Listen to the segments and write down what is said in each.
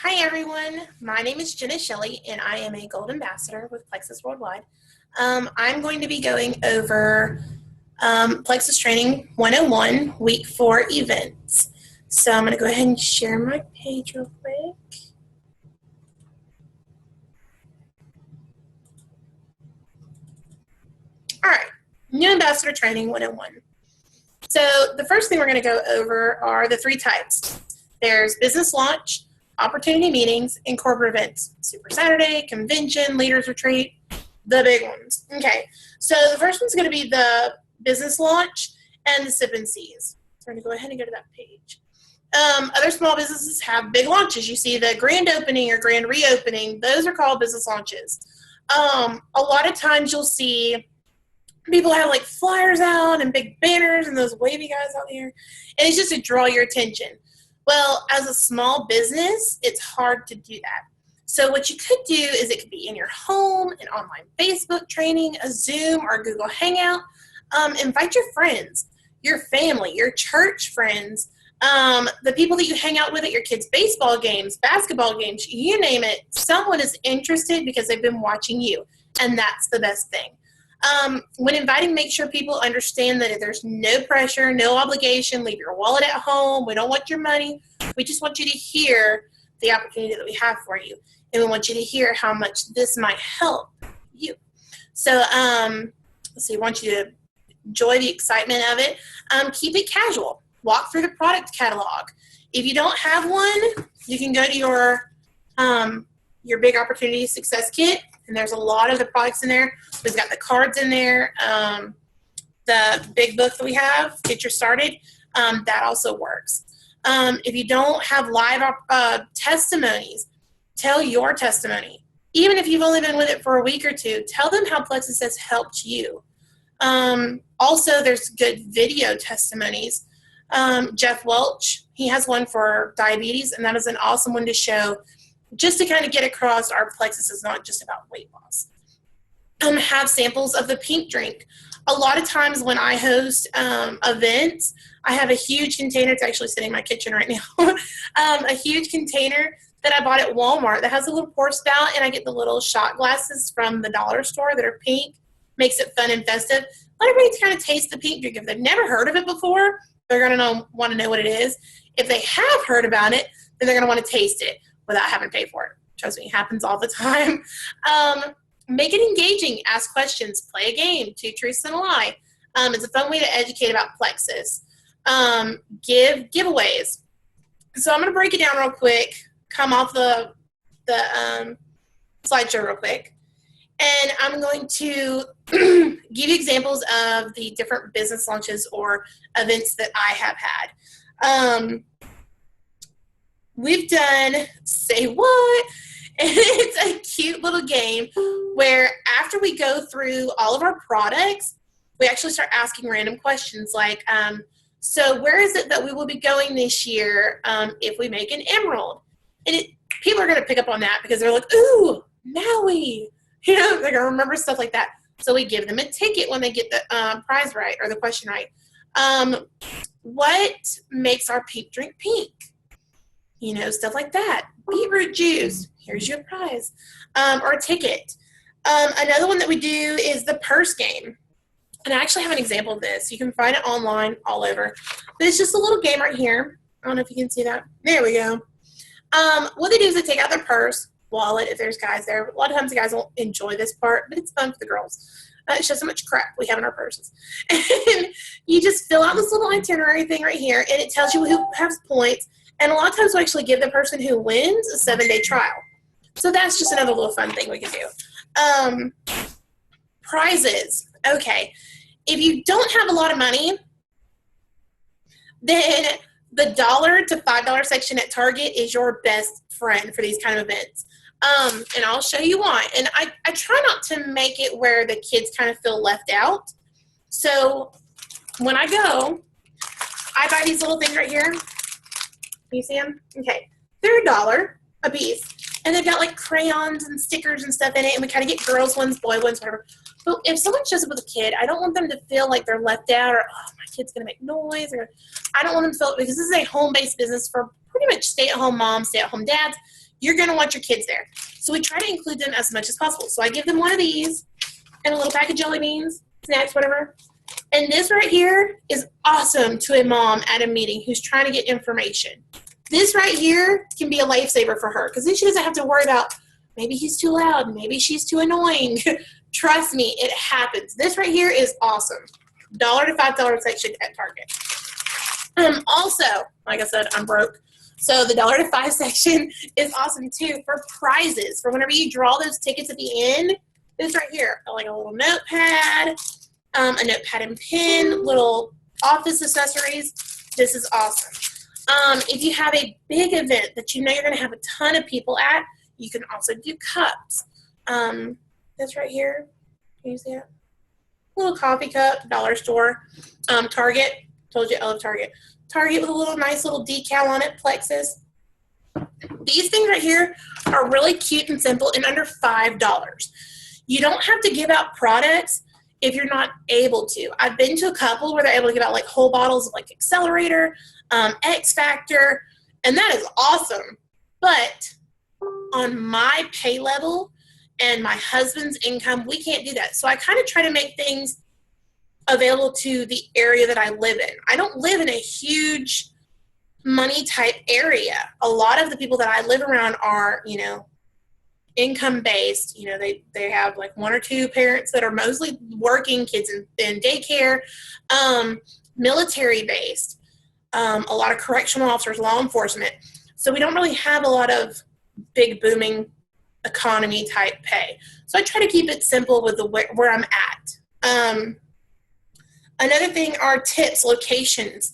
Hi everyone, my name is Jenna Shelley and I am a Gold Ambassador with Plexus Worldwide. I'm going to be going over Plexus Training 101 Week 4 events. So I'm going to go ahead and share my page real quick. All right, New Ambassador Training 101. So the first thing we're going to go over are the three types. There's business launch, opportunity meetings, and corporate events. Super Saturday, convention, leaders retreat, the big ones. Okay, so the first one's going to be the business launch and the sip and seas. So we're going to go ahead and go to that page. Other small businesses have big launches. You see the grand opening or grand reopening. Those are called business launches. A lot of times you'll see people have like flyers out and big banners and those wavy guys out here. And it's just to draw your attention. Well, as a small business, it's hard to do that. So what you could do is it could be in your home, an online Facebook training, a Zoom or a Google Hangout. Invite your friends, your family, your church friends, the people that you hang out with at your kids' baseball games, basketball games, you name it. Someone is interested because they've been watching you, and that's the best thing. When inviting, make sure people understand that there's no pressure, no obligation. Leave your wallet at home. We don't want your money. We just want you to hear the opportunity that we have for you. And we want you to hear how much this might help you. So, let's see, we want you to enjoy the excitement of it. Keep it casual. Walk through the product catalog. If you don't have one, you can go to your Big Opportunity Success Kit. And there's a lot of the products in there. We've got the cards in there, the big book that we have, Get You Started, that also works. If you don't have live testimonies, tell your testimony. Even if you've only been with it for a week or two, tell them how Plexus has helped you. Also, there's good video testimonies. Jeff Welch, he has one for diabetes, and that is an awesome one to show just to kind of get across our Plexus is not just about weight loss. Have samples of the pink drink. A lot of times when I host events, I have a huge container. It's actually sitting in my kitchen right now. A huge container that I bought at Walmart that has a little pour spout, and I get the little shot glasses from the dollar store that are pink. Makes it fun and festive. Let everybody kind of taste the pink drink. If they've never heard of it before, they're going to want to know what it is. If they have heard about it, then they're going to want to taste it without having to pay for it. Trust me, it happens all the time. Make it engaging. Ask questions. Play a game. 2 truths and a lie. It's a fun way to educate about Plexus. Give giveaways. So I'm going to break it down real quick. Come off the slideshow real quick. And I'm going to give you examples of the different business launches or events that I have had. We've done Say What? And it's a cute little game where after we go through all of our products, we actually start asking random questions like, so where is it that we will be going this year if we make an emerald? And people are going to pick up on that because they're like, ooh, Maui. You know, they're going to remember stuff like that. So we give them a ticket when they get the prize right or the question right. What makes our pink drink pink? You know, stuff like that. Beetroot juice. Here's your prize. Or a ticket. Another one that we do is the purse game. And I actually have an example of this. You can find it online all over. But it's just a little game right here. I don't know if you can see that. There we go. What they do is they take out their purse, wallet, if there's guys there. A lot of times the guys won't enjoy this part, but it's fun for the girls. It shows how much crap we have in our purses. And you just fill out this little itinerary thing right here, and it tells you who has points. And a lot of times we actually give the person who wins a 7-day trial. So that's just another little fun thing we can do. Prizes. Okay. If you don't have a lot of money, then the $1 to $5 section at Target is your best friend for these kind of events. And I'll show you why. And I try not to make it where the kids kind of feel left out. So when I go, I buy these little things right here. You see them? Okay. They're $1 a piece. And they've got like crayons and stickers and stuff in it. And we kind of get girls ones, boy ones, whatever. But if someone shows up with a kid, I don't want them to feel like they're left out or, oh, my kid's going to make noise. Or I don't want them to feel, because this is a home-based business for pretty much stay-at-home moms, stay-at-home dads. you're going to want your kids there. So we try to include them as much as possible. So I give them one of these and a little pack of jelly beans, snacks, whatever. And this right here is awesome to a mom at a meeting who's trying to get information. This right here can be a lifesaver for her because then she doesn't have to worry about maybe he's too loud, maybe she's too annoying. Trust me, it happens. This right here is awesome. $1 to $5 section at Target. Also, like I said, I'm broke. So the $1 to $5 section is awesome too for prizes. For whenever you draw those tickets at the end, this right here, like a little notepad, a notepad and pen, little office accessories. This is awesome. If you have a big event that you know you're going to have a ton of people at, you can also do cups. This right here, can you see it? Little coffee cup, dollar store. Target, told you I love Target. Target with a little nice little decal on it, Plexus. These things right here are really cute and simple and under $5. You don't have to give out products if you're not able to. I've been to a couple where they're able to give out like whole bottles of like Accelerator, X Factor, and that is awesome. But on my pay level and my husband's income, we can't do that. So I kind of try to make things available to the area that I live in. I don't live in a huge money type area. A lot of the people that I live around are, income based. They have like one or two parents that are mostly working, kids in daycare, military based, a lot of correctional officers, law enforcement. So we don't really have a lot of big booming economy type pay. So I try to keep it simple with where I'm at. Another thing are tips, locations.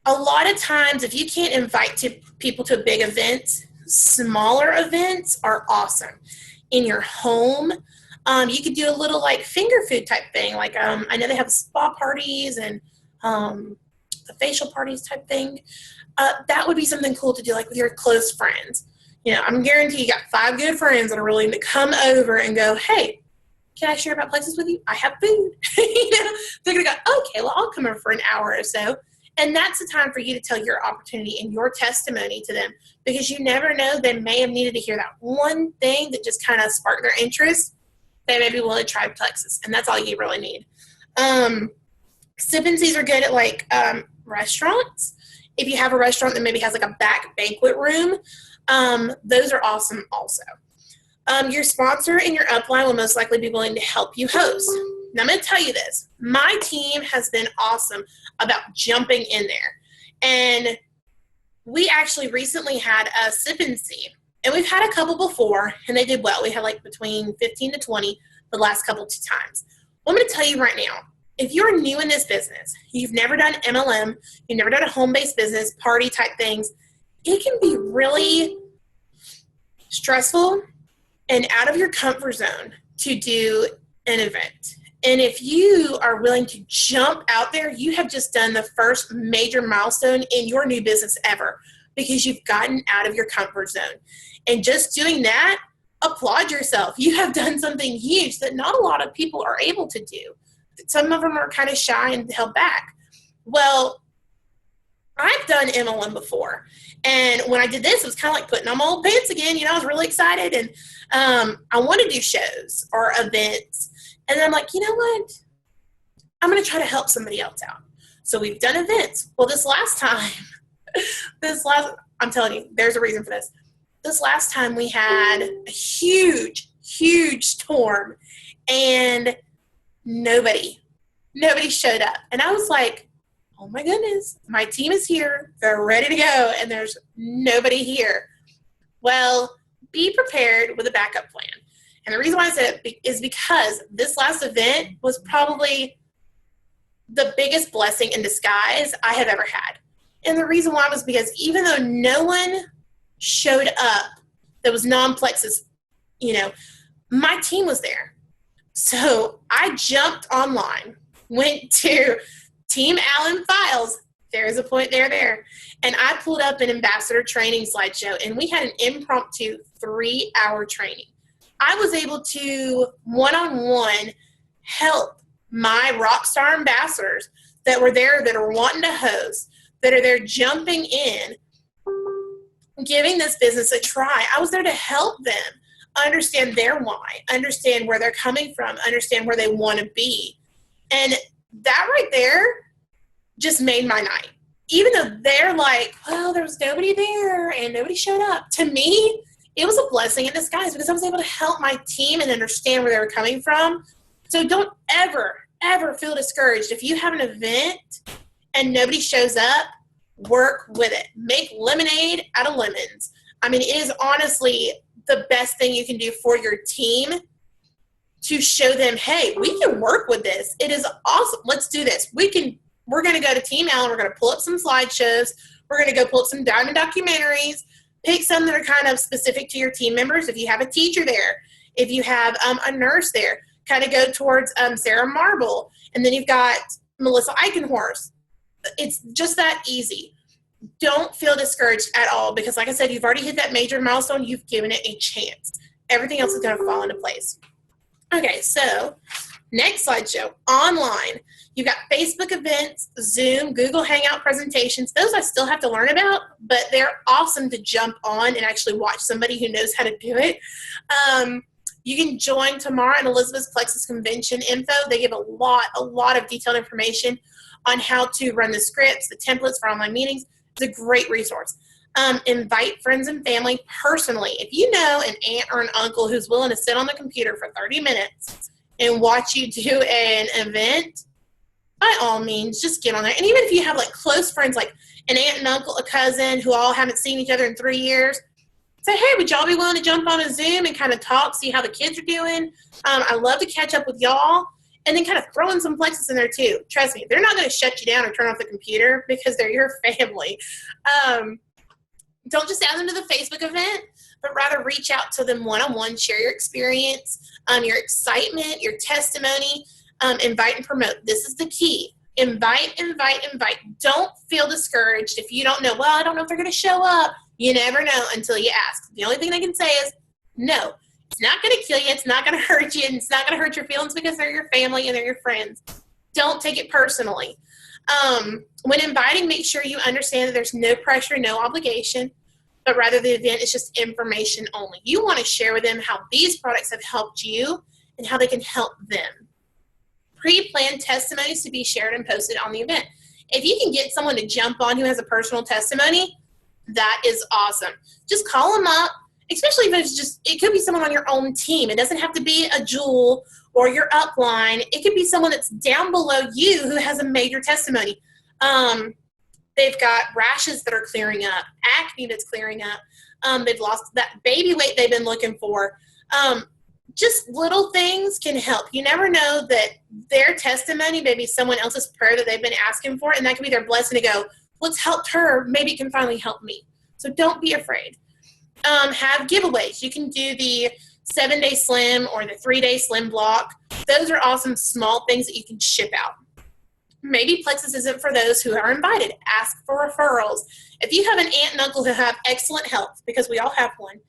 A lot of times, if you can't invite people to big events, smaller events are awesome. In your home, you could do a little like finger food type thing. Like I know they have spa parties and the facial parties type thing. That would be something cool to do, like with your close friends. I'm guaranteed you got 5 good friends that are willing to come over and go, hey, can I share about places with you? I have food. They're going to go, okay, well, I'll come over for an hour or so. And that's the time for you to tell your opportunity and your testimony to them, because you never know, they may have needed to hear that one thing that just kind of sparked their interest. They may be willing to try Plexus, and that's all you really need. Sip and Seas are good at like restaurants. If you have a restaurant that maybe has like a back banquet room, those are awesome also. Your sponsor and your upline will most likely be willing to help you host. Now, I'm going to tell you this. My team has been awesome about jumping in there. And we actually recently had a Sip and See. And we've had a couple before, and they did well. We had like between 15 to 20 the last couple 2 times. Well, I'm going to tell you right now, if you're new in this business, you've never done MLM, you've never done a home-based business, party type things, it can be really stressful and out of your comfort zone to do an event. And if you are willing to jump out there, you have just done the first major milestone in your new business ever, because you've gotten out of your comfort zone. And just doing that, applaud yourself. You have done something huge that not a lot of people are able to do. Some of them are kind of shy and held back. Well, I've done MLM before. And when I did this, it was kind of like putting on my old pants again. I was really excited. And I want to do shows or events. And then I'm like, you know what? I'm going to try to help somebody else out. So we've done events. Well, I'm telling you, there's a reason for this. This last time we had a huge, huge storm, and nobody showed up. And I was like, oh my goodness, my team is here. They're ready to go, and there's nobody here. Well, be prepared with a backup plan. And the reason why I said it is because this last event was probably the biggest blessing in disguise I have ever had. And the reason why was because even though no one showed up that was non-Plexus, my team was there. So I jumped online, went to Team Allen Files. There's a point there. And I pulled up an ambassador training slideshow, and we had an impromptu 3-hour training. I was able to one-on-one help my rockstar ambassadors that were there, that are wanting to host, that are there jumping in, giving this business a try. I was there to help them understand their why, understand where they're coming from, understand where they want to be. And that right there just made my night. Even though they're like, well, there was nobody there and nobody showed up. To me, it was a blessing in disguise because I was able to help my team and understand where they were coming from. So don't ever, ever feel discouraged. If you have an event and nobody shows up, work with it. Make lemonade out of lemons. I mean, it is honestly the best thing you can do for your team to show them, hey, we can work with this. It is awesome. Let's do this. We're going to go to Team Allen. We're going to pull up some slideshows. We're going to go pull up some diamond documentaries. Pick some that are kind of specific to your team members. If you have a teacher there, if you have a nurse there, kind of go towards Sarah Marble. And then you've got Melissa Eichenhorst. It's just that easy. Don't feel discouraged at all because, like I said, you've already hit that major milestone. You've given it a chance. Everything else is going to fall into place. Okay, so next slideshow, online. You've got Facebook events, Zoom, Google Hangout presentations. Those I still have to learn about, but they're awesome to jump on and actually watch somebody who knows how to do it. You can join tomorrow at Elizabeth's Plexus Convention info. They give a lot of detailed information on how to run the scripts, the templates for online meetings. It's a great resource. Invite friends and family personally. If you know an aunt or an uncle who's willing to sit on the computer for 30 minutes and watch you do an event, by all means, just get on there. And even if you have like close friends, like an aunt and uncle, a cousin who all haven't seen each other in 3 years, say, hey, would y'all be willing to jump on a Zoom and kind of talk, see how the kids are doing? I love to catch up with y'all. And then kind of throw in some Plexus in there too. Trust me, they're not going to shut you down or turn off the computer because they're your family. Don't just add them to the Facebook event, but rather reach out to them one-on-one, share your experience, your excitement, your testimony, invite and promote. This is the key. Invite. Don't feel discouraged if you don't know, well, I don't know if they're going to show up. You never know until you ask. The only thing they can say is no. It's not going to kill you. It's not going to hurt you. And it's not going to hurt your feelings because they're your family and they're your friends. Don't take it personally. When inviting, make sure you understand that there's no pressure, no obligation, but rather the event is just information only. You want to share with them how these products have helped you and how they can help them. Pre-planned testimonies to be shared and posted on the event. If you can get someone to jump on who has a personal testimony, that is awesome. Just call them up. Especially if it's just, it could be someone on your own team. It doesn't have to be a Jewel or your upline. It could be someone that's down below you who has a major testimony. They've got rashes that are clearing up, acne that's clearing up. They've lost that baby weight they've been looking for. Just little things can help. You never know that their testimony may be someone else's prayer that they've been asking for, and that could be their blessing to go, what's helped her, maybe it can finally help me. So don't be afraid. Have giveaways. You can do the 7-day slim or the 3-day slim block. Those are awesome small things that you can ship out. Maybe Plexus isn't for those who are invited. Ask for referrals. If you have an aunt and uncle who have excellent health, because we all have one,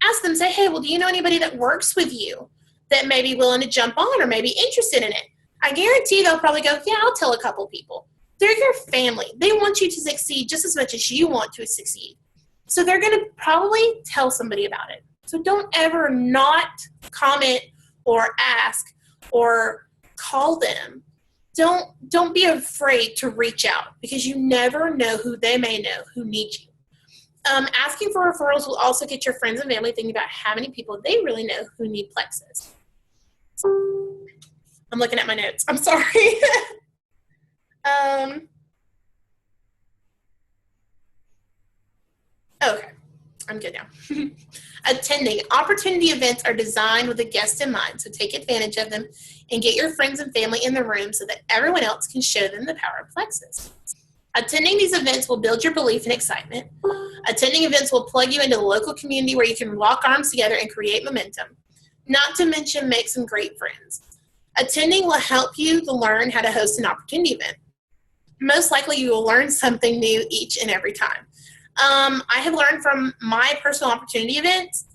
ask them, say, hey, well, do you know anybody that works with you that may be willing to jump on or may be interested in it? I guarantee they'll probably go, yeah, I'll tell a couple people. They're your family. They want you to succeed just as much as you want to succeed. So they're going to probably tell somebody about it. So don't ever not comment or ask or call them. Don't be afraid to reach out because you never know who they may know who needs you. Asking for referrals will also get your friends and family thinking about how many people they really know who need Plexus. I'm looking at my notes. I'm sorry. Okay, I'm good now. Attending. Opportunity events are designed with the guest in mind, so take advantage of them and get your friends and family in the room so that everyone else can show them the power of Plexus. Attending these events will build your belief and excitement. Attending events will plug you into the local community where you can lock arms together and create momentum. Not to mention make some great friends. Attending will help you to learn how to host an opportunity event. Most likely you will learn something new each and every time. I have learned from my personal opportunity events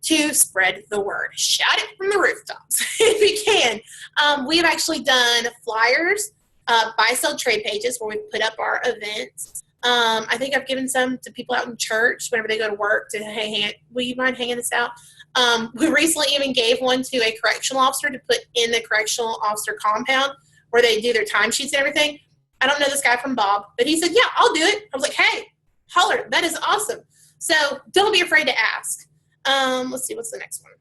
to spread the word. Shout it from the rooftops if you can. We have actually done flyers, buy-sell trade pages where we put up our events. I think I've given some to people out in church whenever they go to work to, hey, will you mind hanging this out? We recently even gave one to a correctional officer to put in the correctional officer compound where they do their timesheets and everything. I don't know this guy from Bob, but he said, yeah, I'll do it. I was like, hey, holler, that is awesome. So don't be afraid to ask. Let's see, what's the next one?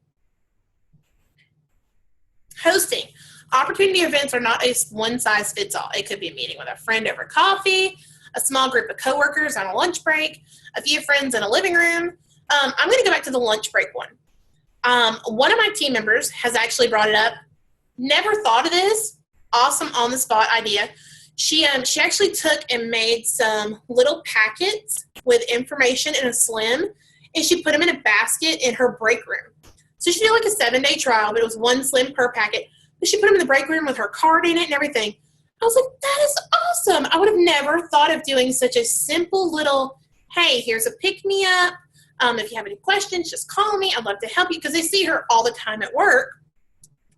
Hosting. Opportunity events are not a one-size-fits-all. It could be a meeting with a friend over coffee, a small group of coworkers on a lunch break, a few friends in a living room. I'm going to go back to the lunch break one. One of my team members has actually brought it up. Never thought of this. Awesome on-the-spot idea. She actually took and made some little packets with information in a slim, and she put them in a basket in her break room. So she did like a 7-day trial, but it was one slim per packet. But she put them in the break room with her card in it and everything. I was like, that is awesome. I would have never thought of doing such a simple little, hey, here's a pick-me-up. If you have any questions, just call me. I'd love to help you, because they see her all the time at work.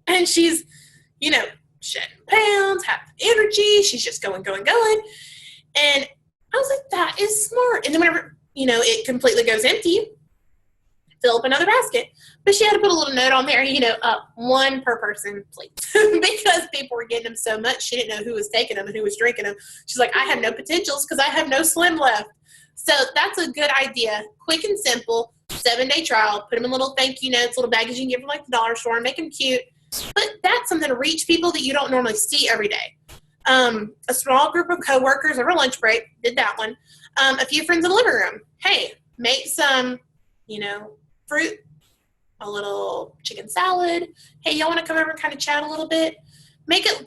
And she's, shedding pounds, have energy. She's just going. And I was like, that is smart. And then whenever, it completely goes empty, fill up another basket. But she had to put a little note on there, one per person, please. Because people were getting them so much, she didn't know who was taking them and who was drinking them. She's like, I have no potentials because I have no slim left. So that's a good idea. Quick and simple, 7-day trial. Put them in little thank you notes, little baggies you can give them like the dollar store, make them cute. But that's something to reach people that you don't normally see every day. A small group of coworkers over lunch break, did that one. A few friends in the living room. Hey, make some, fruit, a little chicken salad. Hey, y'all want to come over and kind of chat a little bit? Make it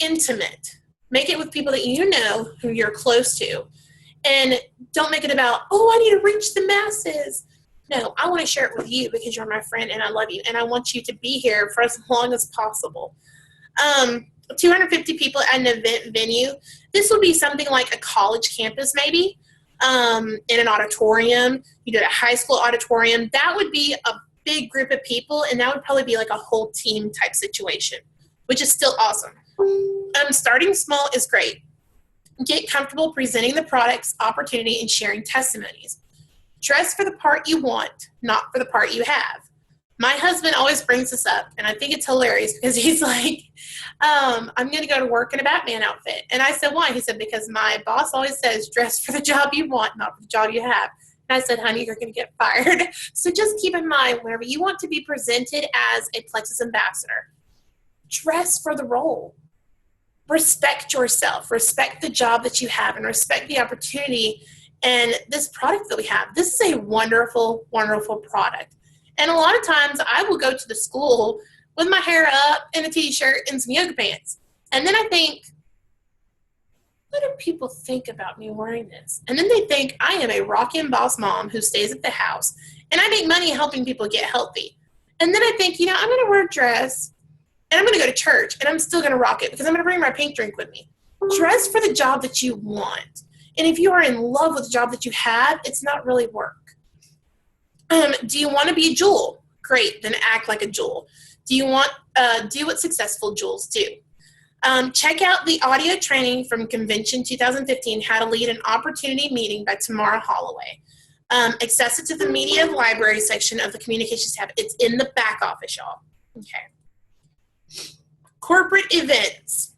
intimate. Make it with people that you know, who you're close to. And don't make it about, I need to reach the masses. No, I want to share it with you because you're my friend and I love you. And I want you to be here for as long as possible. 250 people at an event venue. This would be something like a college campus maybe, in an auditorium. You did a high school auditorium. That would be a big group of people, and that would probably be like a whole team type situation, which is still awesome. Starting small is great. Get comfortable presenting the products, opportunity, and sharing testimonies. Dress for the part you want, not for the part you have. My husband always brings this up, and I think it's hilarious because he's like, I'm going to go to work in a Batman outfit. And I said, why? He said, because my boss always says, dress for the job you want, not for the job you have. And I said, honey, you're going to get fired. So just keep in mind, whenever you want to be presented as a Plexus ambassador, dress for the role. Respect yourself, respect the job that you have, and respect the opportunity and this product that we have. This is a wonderful, wonderful product. And a lot of times I will go to the school with my hair up and a t-shirt and some yoga pants. And then I think, what do people think about me wearing this? And then they think I am a rockin' boss mom who stays at the house and I make money helping people get healthy. And then I think, I'm going to wear a dress and I'm going to go to church and I'm still going to rock it because I'm going to bring my pink drink with me. Dress for the job that you want. And if you are in love with the job that you have, it's not really work. Do you want to be a jewel? Great, then act like a jewel. Do you want do what successful jewels do? Check out the audio training from Convention 2015, How to Lead an Opportunity Meeting by Tamara Holloway. Access it to the Media Library section of the Communications tab. It's in the back office, y'all. Okay. Corporate events.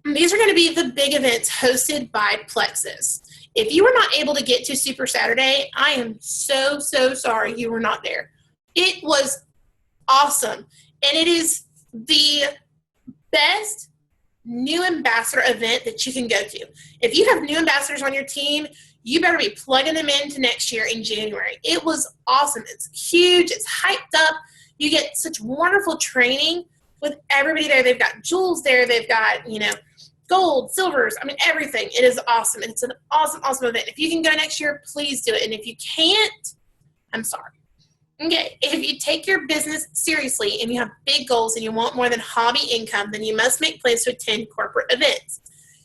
These are going to be the big events hosted by Plexus. If you were not able to get to Super Saturday, I am so, so sorry you were not there. It was awesome. And it is the best new ambassador event that you can go to. If you have new ambassadors on your team, you better be plugging them into next year in January. It was awesome. It's huge. It's hyped up. You get such wonderful training with everybody there. They've got jewels there. They've got, gold, silvers, everything. It is awesome. It's an awesome, awesome event. If you can go next year, please do it. And if you can't, I'm sorry. Okay, if you take your business seriously and you have big goals and you want more than hobby income, then you must make plans to attend corporate events.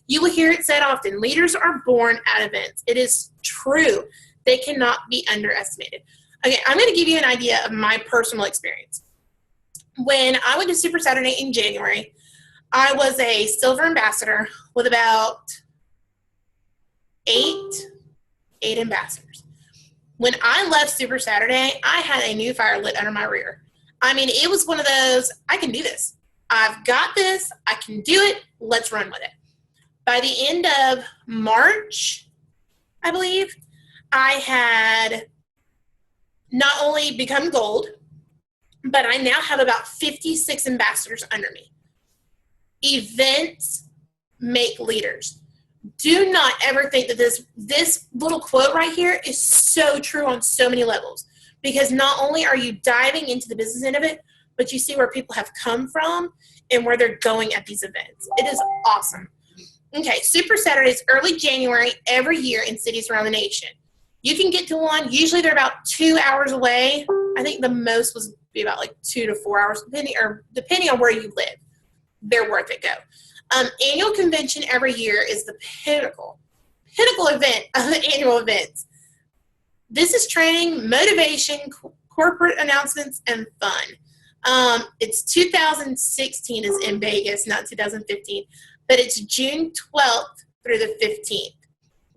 You will hear it said often, leaders are born at events. It is true. They cannot be underestimated. Okay, I'm going to give you an idea of my personal experience. When I went to Super Saturday in January, I was a silver ambassador with about 8 ambassadors. When I left Super Saturday, I had a new fire lit under my rear. I mean, it was one of those, I can do this. I've got this. I can do it. Let's run with it. By the end of March, I believe, I had not only become gold, but I now have about 56 ambassadors under me. Events make leaders. Do not ever think that this little quote right here is so true on so many levels, because not only are you diving into the business end of it, but you see where people have come from and where they're going at these events. It is awesome. Okay, Super Saturdays, early January every year in cities around the nation. You can get to one. Usually they're about 2 hours away. I think the most was be about like 2 to 4 hours, depending on where you live. They're worth it. Go. Annual convention every year is the pinnacle event of the annual events. This is training, motivation, corporate announcements, and fun. It's 2016 is in Vegas, not 2015, but it's June 12th through the 15th.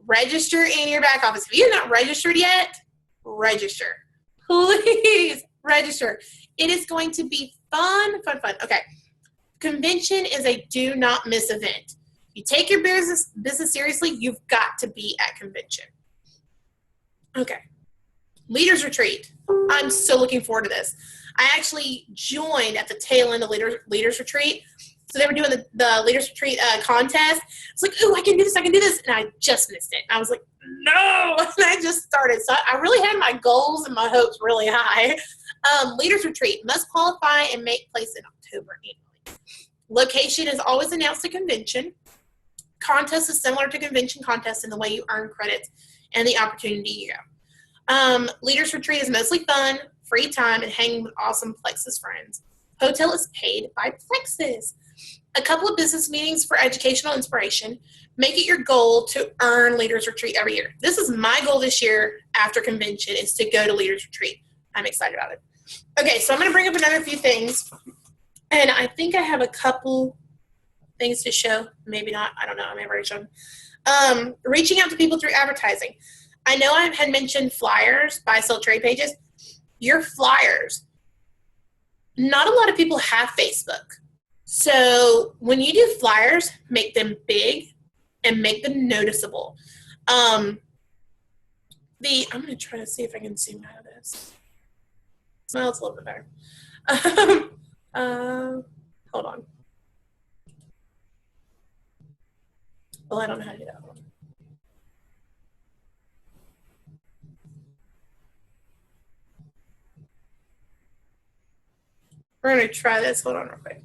Register in your back office. If you're not registered yet, register. Please register. It is going to be fun. Okay. Convention is a do not miss event. You take your business seriously, you've got to be at convention. Okay. Leaders Retreat. I'm so looking forward to this. I actually joined at the tail end of Leaders Retreat. So they were doing the Leaders Retreat contest. It's like, ooh, I can do this. And I just missed it. I was like, no. And I just started. So I really had my goals and my hopes really high. Leaders Retreat must qualify and make place in October annually. Location is always announced at convention. Contest is similar to convention contests in the way you earn credits and the opportunity you go. Leaders Retreat is mostly fun, free time, and hanging with awesome Plexus friends. Hotel is paid by Plexus. A couple of business meetings for educational inspiration. Make it your goal to earn Leaders Retreat every year. This is my goal this year after convention, is to go to Leaders Retreat. I'm excited about it. Okay, so I'm going to bring up another few things. And I think I have a couple things to show. Maybe not. I don't know. I may have already shown. Reaching out to people through advertising. I know I had mentioned flyers, buy, sell, trade pages. Your flyers. Not a lot of people have Facebook. So when you do flyers, make them big and make them noticeable. I'm going to try to see if I can zoom out of this. Well, it's a little bit better. Hold on. Well, I don't know how to do that one. We're going to try this. Hold on real quick.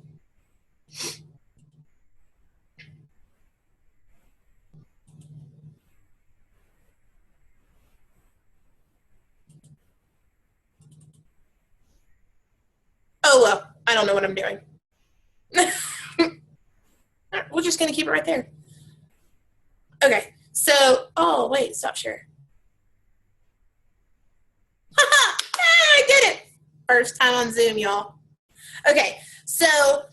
Oh, well, I don't know what I'm doing. We're just going to keep it right there. Okay, so, oh, wait, stop share. I did it. First time on Zoom, y'all. Okay, so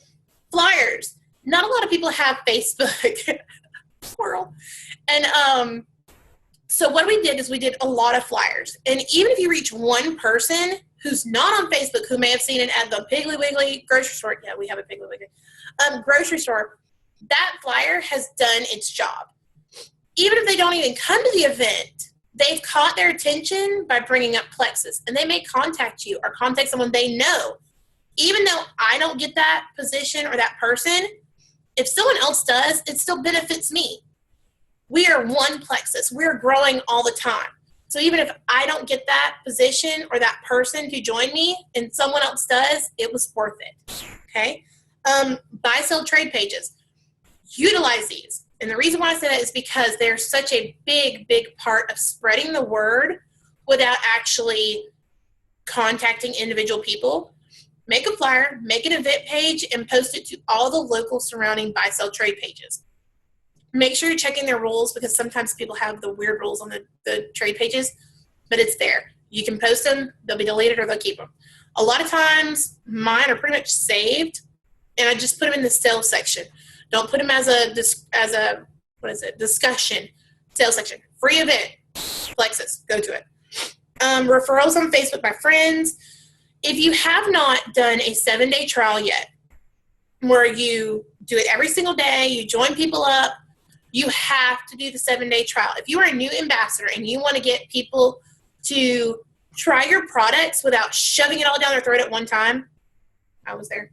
flyers. Not a lot of people have Facebook. Squirrel. And so what we did is we did a lot of flyers. And even if you reach one person who's not on Facebook, who may have seen it at the Piggly Wiggly grocery store. Yeah, we have a Piggly Wiggly. Grocery store. That flyer has done its job. Even if they don't even come to the event, they've caught their attention by bringing up Plexus. And they may contact you or contact someone they know. Even though I don't get that position or that person, if someone else does, it still benefits me. We are one Plexus. We're growing all the time. So even if I don't get that position or that person to join me and someone else does, it was worth it. Okay? Buy, sell, trade pages. Utilize these. And the reason why I say that is because they're such a big, big part of spreading the word without actually contacting individual people. Make a flyer, make an event page, and post it to all the local surrounding buy, sell, trade pages. Make sure you're checking their rules, because sometimes people have the weird rules on the trade pages, but it's there. You can post them, they'll be deleted, or they'll keep them. A lot of times, mine are pretty much saved, and I just put them in the sales section. Don't put them as a discussion sales section. Free event. Plexus, go to it. Referrals on Facebook by friends. If you have not done a 7-day trial yet, where you do it every single day, you join people up, you have to do the 7-day trial. If you are a new ambassador and you want to get people to try your products without shoving it all down their throat at one time, I was there.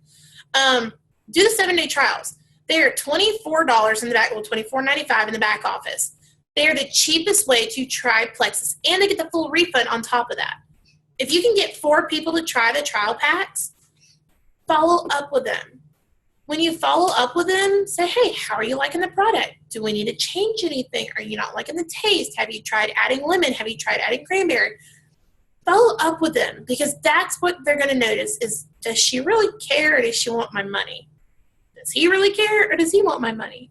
Do the 7-day trials. They are $24 in the back, well, $24.95 in the back office. They are the cheapest way to try Plexus, and they get the full refund on top of that. If you can get 4 people to try the trial packs, follow up with them. When you follow up with them, say, hey, how are you liking the product? Do we need to change anything? Are you not liking the taste? Have you tried adding lemon? Have you tried adding cranberry? Follow up with them, because that's what they're going to notice is, does she really care, or does she want my money? Does he really care, or does he want my money?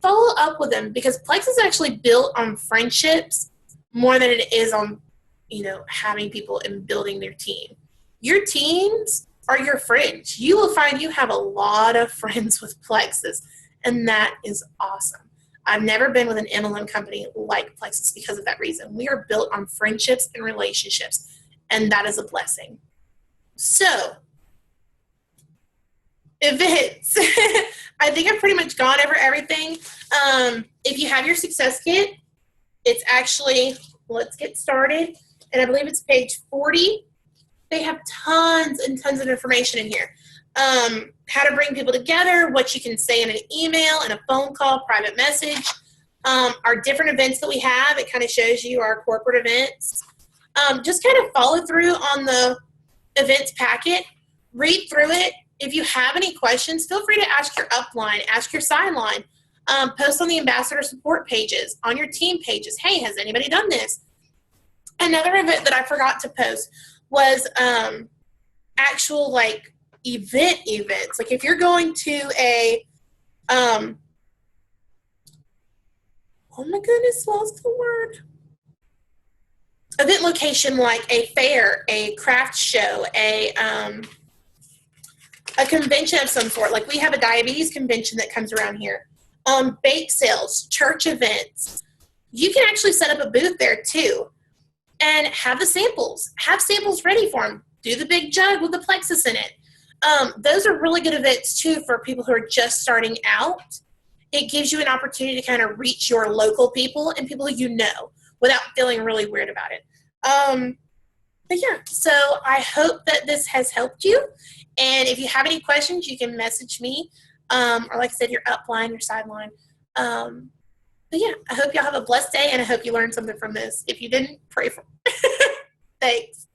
Follow up with them, because Plex is actually built on friendships more than it is on, having people and building their team. Your teams are your friends. You will find you have a lot of friends with Plexus, and that is awesome. I've never been with an MLM company like Plexus because of that reason. We are built on friendships and relationships, and that is a blessing. So, events. I think I've pretty much gone over everything. If you have your success kit, it's actually, let's get started. And I believe it's page 40. They have tons and tons of information in here. How to bring people together, what you can say in an email, in a phone call, private message. Our different events that we have, it kind of shows you our corporate events. Just kind of follow through on the events packet. Read through it. If you have any questions, feel free to ask your upline, ask your sideline. Post on the ambassador support pages, on your team pages. Hey, has anybody done this? Another event that I forgot to post was actual events. Like if you're going to a oh my goodness, lost the word. Event location like a fair, a craft show, a convention of some sort. Like we have a diabetes convention that comes around here. Bake sales, church events. You can actually set up a booth there too and have the samples. Have samples ready for them. Do the big jug with the Plexus in it. Those are really good events too for people who are just starting out. It gives you an opportunity to kind of reach your local people and people you know without feeling really weird about it. But yeah, so I hope that this has helped you. And if you have any questions, you can message me. Or like I said, your upline, your sideline. But yeah, I hope y'all have a blessed day, and I hope you learned something from this. If you didn't, pray for me. Thanks.